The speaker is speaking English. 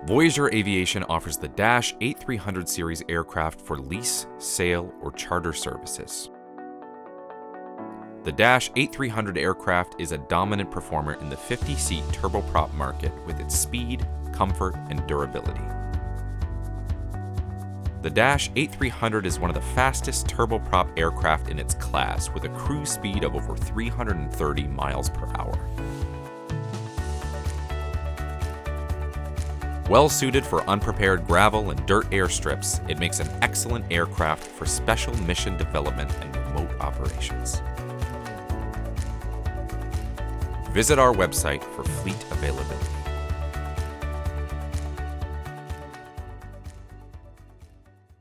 Voyageur Aviation offers the Dash 8300 series aircraft for lease, sale, or charter services. The Dash 8300 aircraft is a dominant performer in the 50-seat turboprop market with its speed, comfort, and durability. The Dash 8300 is one of the fastest turboprop aircraft in its class with a cruise speed of over 330 miles per hour. Well suited for unprepared gravel and dirt airstrips, it makes an excellent aircraft for special mission development and remote operations. Visit our website for fleet availability.